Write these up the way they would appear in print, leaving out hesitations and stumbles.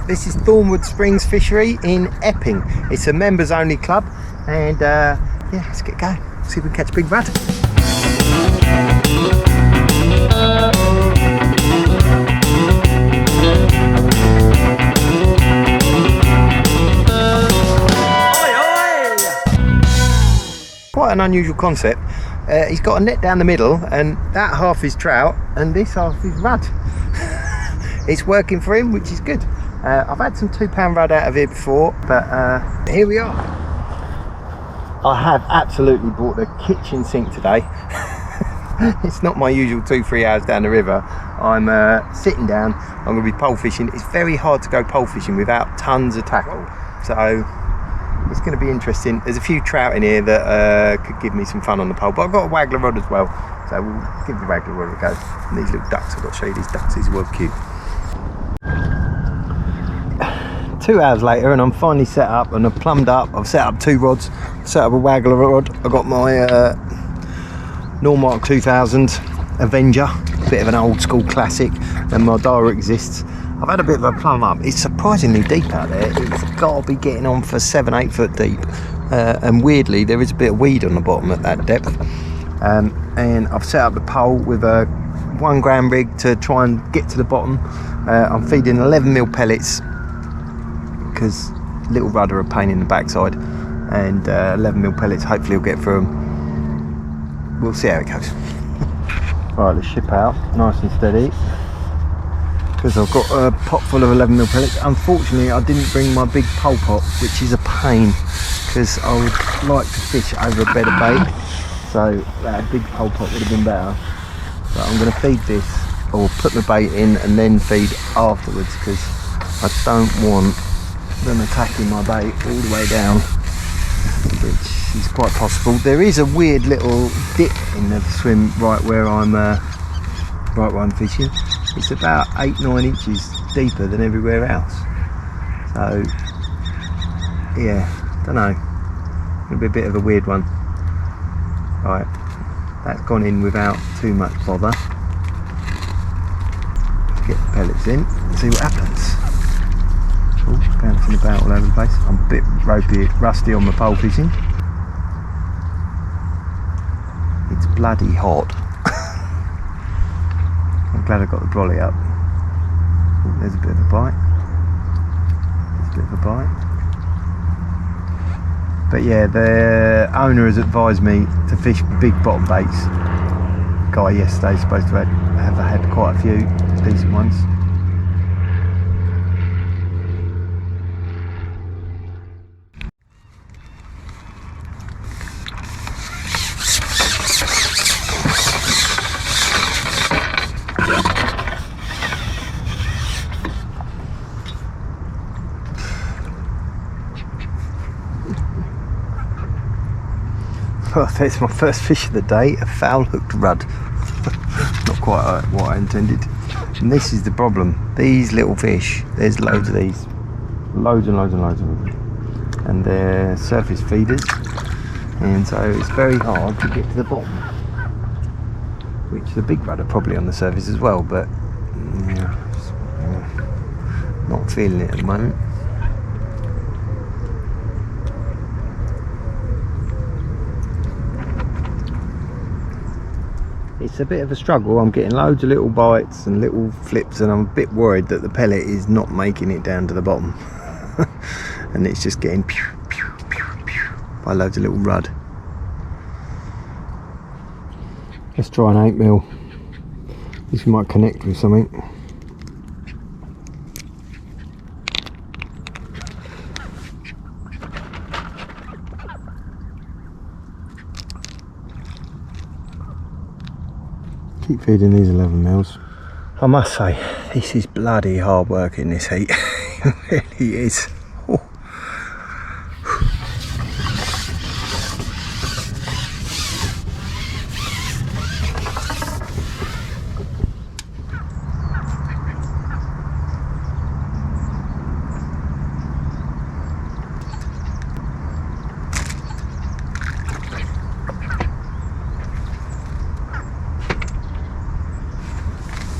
This is Thornwood Springs Fishery in Epping. It's a members only club, and yeah, let's get going. See if we can catch a big rudd. Quite an unusual concept. He's got a net down the middle, and that half is trout and this half is rudd. It's working for him, which is good. I've had some £2 rudd out of here before, but here we are. I have absolutely bought the kitchen sink today. It's not my usual 2-3 hours down the river. I'm sitting down. I'm going to be pole fishing. It's very hard to go pole fishing without tons of tackle, so it's going to be interesting. There's a few trout in here that could give me some fun on the pole, but I've got a waggler rod as well, so we'll give the waggler rod a go. And these little ducks, I've got to show you these ducks. These are well cute. 2 hours later, and I'm finally set up and I've plumbed up. I've set up 2 rods, set up a waggler rod. I've got my Normark 2000 Avenger, a bit of an old school classic, and my Dara exists. I've had a bit of a plumb up. It's surprisingly deep out there. It's got to be getting on for 7-8 foot deep, and weirdly there is a bit of weed on the bottom at that depth. And I've set up the pole with a 1 gram rig to try and get to the bottom. I'm feeding 11mm pellets because little rudd are a pain in the backside, and 11mm pellets hopefully will get through them. We'll see how it goes. Right, let's ship out nice and steady, because I've got a pot full of 11mm pellets. Unfortunately, I didn't bring my big pole pot, which is a pain, because I would like to fish over a bed of bait, so that big pole pot would have been better. But I'm going to feed this, or put the bait in and then feed afterwards, because I don't want them attacking my bait all the way down, which is quite possible. There is a weird little dip in the swim right where I'm fishing. It's about 8-9 inches deeper than everywhere else, so yeah, don't know, it'll be a bit of a weird one. Right, that's gone in without too much bother. Get the pellets in and see what happens. Oh, bouncing about all over the place. I'm a bit rusty on my pole fishing. It's bloody hot. I'm glad I got the brolly up. Oh, there's a bit of a bite. There's a bit of a bite. But yeah, the owner has advised me to fish big bottom baits. Guy yesterday's supposed to have had quite a few decent ones. Well, there's my first fish of the day, a foul hooked rudd. Not quite what I intended. And this is the problem. These little fish, there's loads of these. Loads and loads and loads of them. And they're surface feeders. And so it's very hard to get to the bottom. Which the big rudd are probably on the surface as well, but yeah, just, not feeling it at the moment. It's a bit of a struggle. I'm getting loads of little bites and little flips, and I'm a bit worried that the pellet is not making it down to the bottom. And it's just getting pew, pew, pew, pew, by loads of little rudd. Let's try an 8mm. This might connect with something. Keep feeding these 11mm. I must say, this is bloody hard work in this heat. It really is. Oh.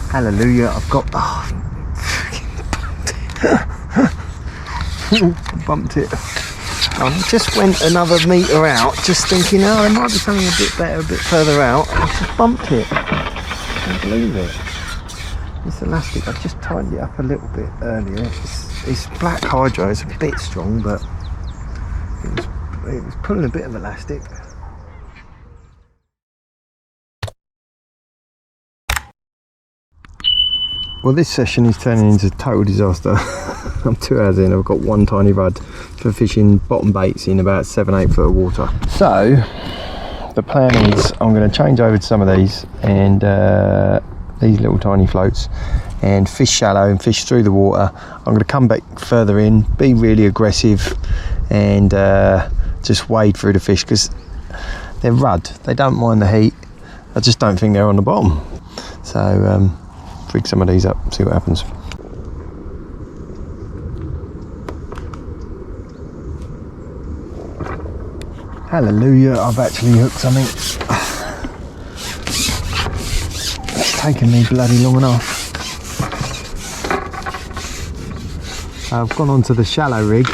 Hallelujah, I've got... Oh, Bumped it. I just went another metre out, just thinking, oh, there might be something a bit better, a bit further out. I just bumped it. I can't believe it. This elastic, I just tightened it up a little bit earlier. It's black hydro, it's a bit strong, but it was pulling a bit of elastic. Well, this session is turning into a total disaster. I'm 2 hours in, I've got one tiny rod for fishing bottom baits in about 7-8 foot of water. So, the plan is I'm going to change over to some of these and these little tiny floats and fish shallow and fish through the water. I'm going to come back further in, be really aggressive and just wade through the fish because they're rudd. They don't mind the heat. I just don't think they're on the bottom. So, rig some of these up, see what happens. Hallelujah, I've actually hooked something. It's taken me bloody long enough. I've gone onto the shallow rig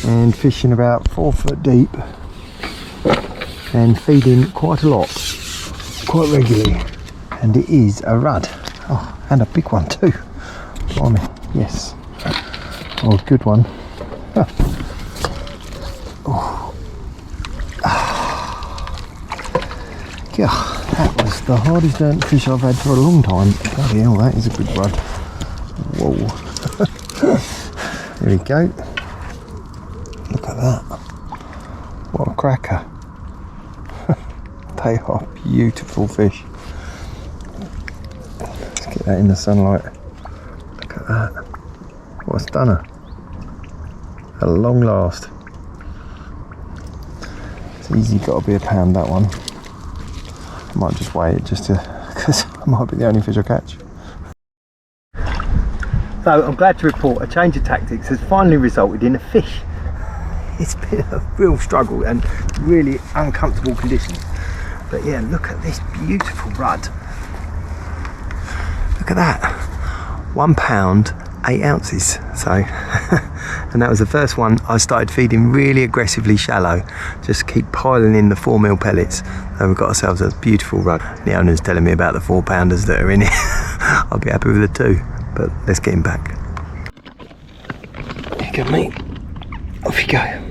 and fishing about 4 foot deep and feeding quite a lot, quite regularly, and it is a rudd. Oh, and a big one too. Blimey, yes. Oh, good one. Oh. God, that was the hardest earned fish I've had for a long time. Bloody hell, that is a good rudd. Whoa. There we go. Look at that. What a cracker. They are beautiful fish. Get that in the sunlight. Look at that. What a stunner. At long last. It's easy got to be a pound, that one. I might just weigh it just to, because I might be the only fish I catch. So I'm glad to report a change of tactics has finally resulted in a fish. It's been a real struggle and really uncomfortable conditions. But yeah, look at this beautiful rudd. Look at that, 1 pound, 8 ounces. So, and that was the first one. I started feeding really aggressively shallow, just keep piling in the 4mm pellets. And we've got ourselves a beautiful rudd. The owner's telling me about the 4-pounders that are in it. I'll be happy with the 2, but let's get him back. There you go, mate. Off you go.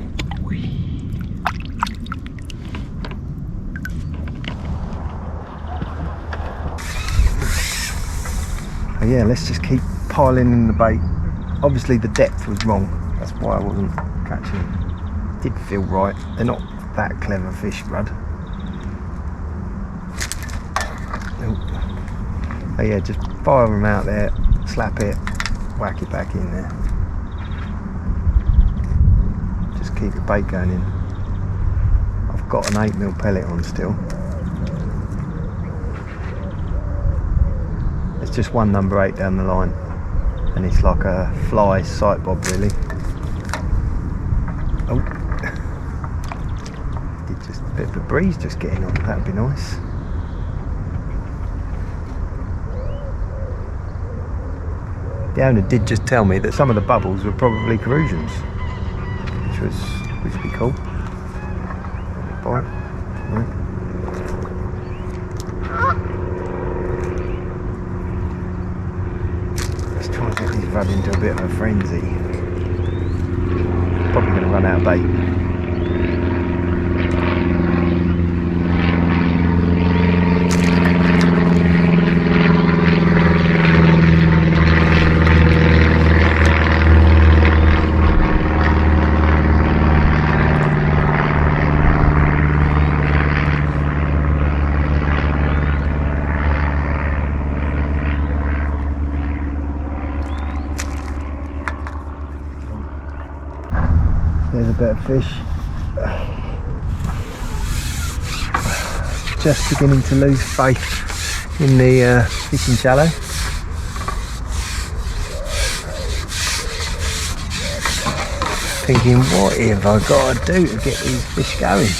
Yeah, let's just keep piling in the bait. Obviously the depth was wrong, that's why I wasn't catching it. Did feel right. They're not that clever fish, rudd. Oh yeah, just fire them out there, slap it, whack it back in there. Just keep the bait going in. I've got an 8mm pellet on still. It's just one number 8 down the line, and it's like a fly sight bob really. Oh, did just a bit of a breeze just getting on, that'd be nice. The owner did just tell me that some of the bubbles were probably corrosions, which would be cool. Bite. Right. Trying to get these rudd into a bit of a frenzy. Probably going to run out of bait. There's a bit of fish. Just beginning to lose faith in the fishing shallow. Thinking, what have I got to do to get these fish going?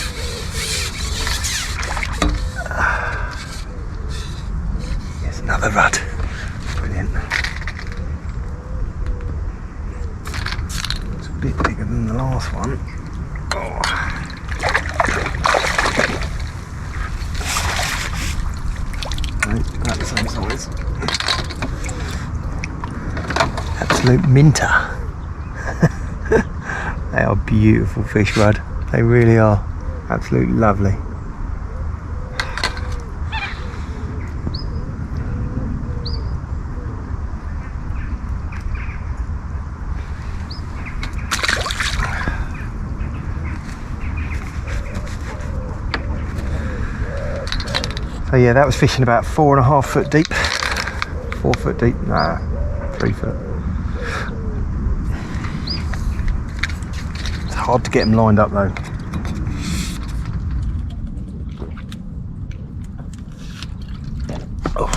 Here's another rudd. Brilliant. last one. Oh. Right, about the same size. Absolute minter. They are beautiful fish, Rudd. They really are. Absolutely lovely. So yeah, that was fishing about 4.5 foot deep. 4 foot deep? Nah, 3 foot. It's hard to get them lined up though. Oh.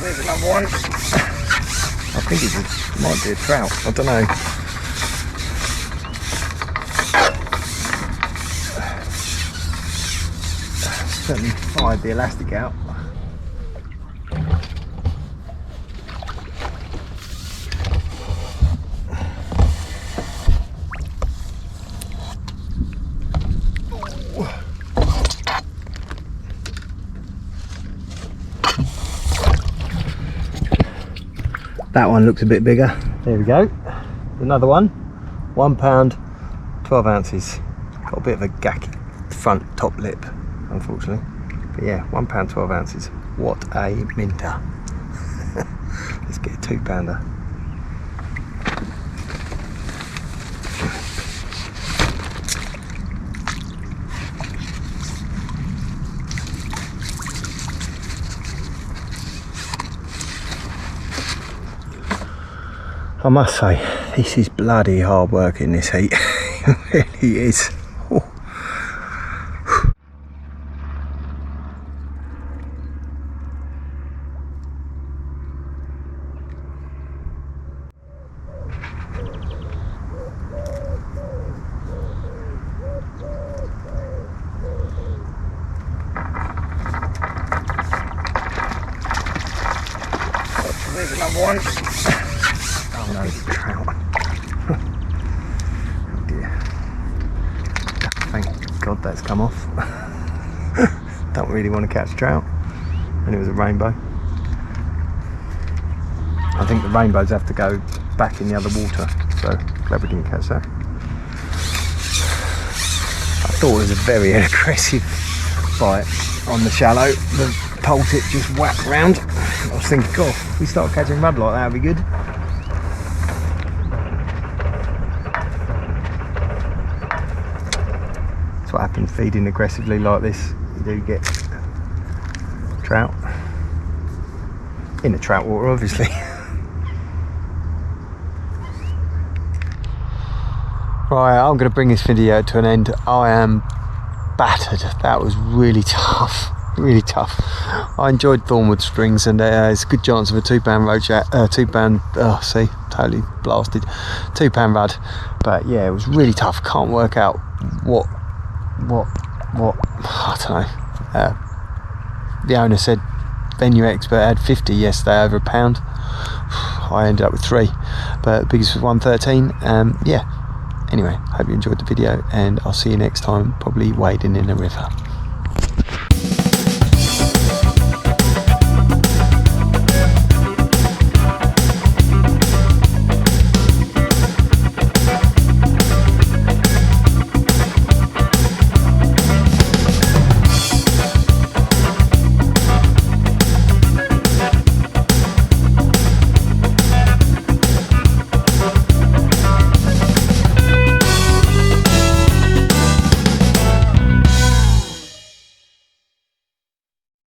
There's another one. I think it might be a trout. I don't know. Certainly fired the elastic out. That one looks a bit bigger. There we go. Another one. 1 pound, 12 ounces. Got a bit of a gacky front top lip, unfortunately. But yeah, 1 pound, 12 ounces. What a minter. Let's get a 2 pounder. I must say, this is bloody hard work in this heat. It really is. Oh. There's another one. Oh no, it's a trout. Oh dear. Thank God that's come off. Don't really want to catch trout. And it was a rainbow. I think the rainbows have to go back in the other water, so glad we didn't catch that. I thought it was a very aggressive bite on the shallow. The pole tip just whacked round. I was thinking, God, if we start catching mud like that, that'd be good. That's what happens feeding aggressively like this. You do get trout. In the trout water, obviously. Right, I'm going to bring this video to an end. I am battered. That was really tough. Really tough. I enjoyed Thornwood strings, and it's a good chance of a 2 pound roach, 2 pound, oh see, totally blasted, 2 pound rud. But yeah, it was really tough. Can't work out what, I don't know. The owner said venue expert had 50 yesterday over a pound. I ended up with 3, but biggest was 113. Yeah, anyway, hope you enjoyed the video, and I'll see you next time, probably wading in a river.